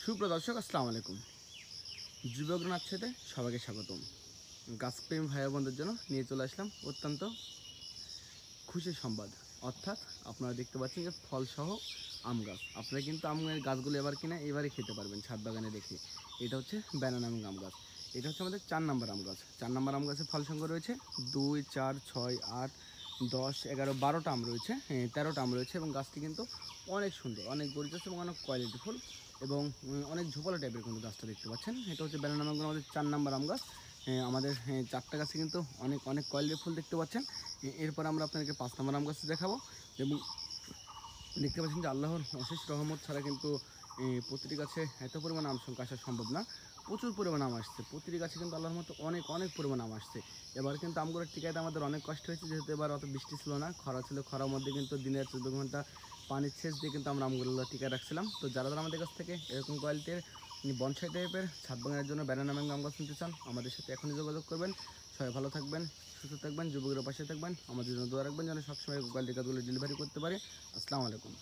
সুপ্রদর্শক আসসালামু আলাইকুম। যুবক নাচ্ছেতে সবাইকে স্বাগতম। গাছপ্রেমী ভাই বোনদের জন্য নিয়ে চলে আসলাম অত্যন্ত খুশির সংবাদ। অর্থাৎ আপনারা দেখতে পাচ্ছেন যে ফলসহ আম গাছ। আপনারা কিন্তু আমের গাছগুলো এবার কিনা এবারই খেতে পারবেন ছাদ বাগানে রেখে। এটা হচ্ছে ব্যানানা আম গাছ। এটা হচ্ছে আমাদের 4 নম্বর আম গাছ। 4 নম্বর আম গাছের ফল সংখ্যা রয়েছে 2, 4, 6, 8, 10, 11, 12টা আম রয়েছে, 13টা আম রয়েছে এবং গাছটি কিন্তু অনেক সুন্দর, অনেক গর্জিয়াস এবং অনেক কোয়ালিটিফুল এবং অনেক ঝোপালো টাইপের কিন্তু গাছটা দেখতে পাচ্ছেন। এটা হচ্ছে ব্যানানা আম গাছ, আমাদের 4 নম্বর আম গাছ। আমাদের 4টা গাছে কিন্তু অনেক অনেক কোয়ালিটির ফুল দেখতে পাচ্ছেন। এরপর আমরা আপনাদেরকে 5 নম্বর আম গাছ দেখাবো এবং দেখতে পাচ্ছেন যে আল্লাহর অশেষ রহমত ছাড়া কিন্তু প্রতিটি গাছে এত পরিমাণ আম সংখ্যা আসা সম্ভব না। প্রচুর পরিমাণ আম আসছে, প্রতিটি গাছে কিন্তু আল্লাহর মতো অনেক অনেক পরিমাণ আম আসছে। এবার কিন্তু আমগুলো টিকাইতে আমাদের অনেক কষ্ট হয়েছে, যেহেতু এবার অত বৃষ্টি ছিল না, খরা ছিল। খরার মধ্যে কিন্তু দিনের 14 ঘন্টা পানির সেচ দিয়ে কিন্তু আমরা আমগুলো টিকায় রাখছিলাম। তো যারা যারা আমাদের কাছ থেকে এরকম কোয়ালিটির বনসাই টাইপের ছাদ বাগানের জন্য ব্যানানা ম্যাঙ্গো আম গাছ নিতে চান, আমাদের সাথে এখনই যোগাযোগ করবেন। সবাই ভালো থাকবেন, সুস্থ থাকবেন, যুবকের পাশে থাকবেন, আমাদের জন্য দোয়া রাখবেন যেন সবসময় কোয়ালিটি গাছগুলো ডেলিভারি করতে পারে। আসসালামু আলাইকুম।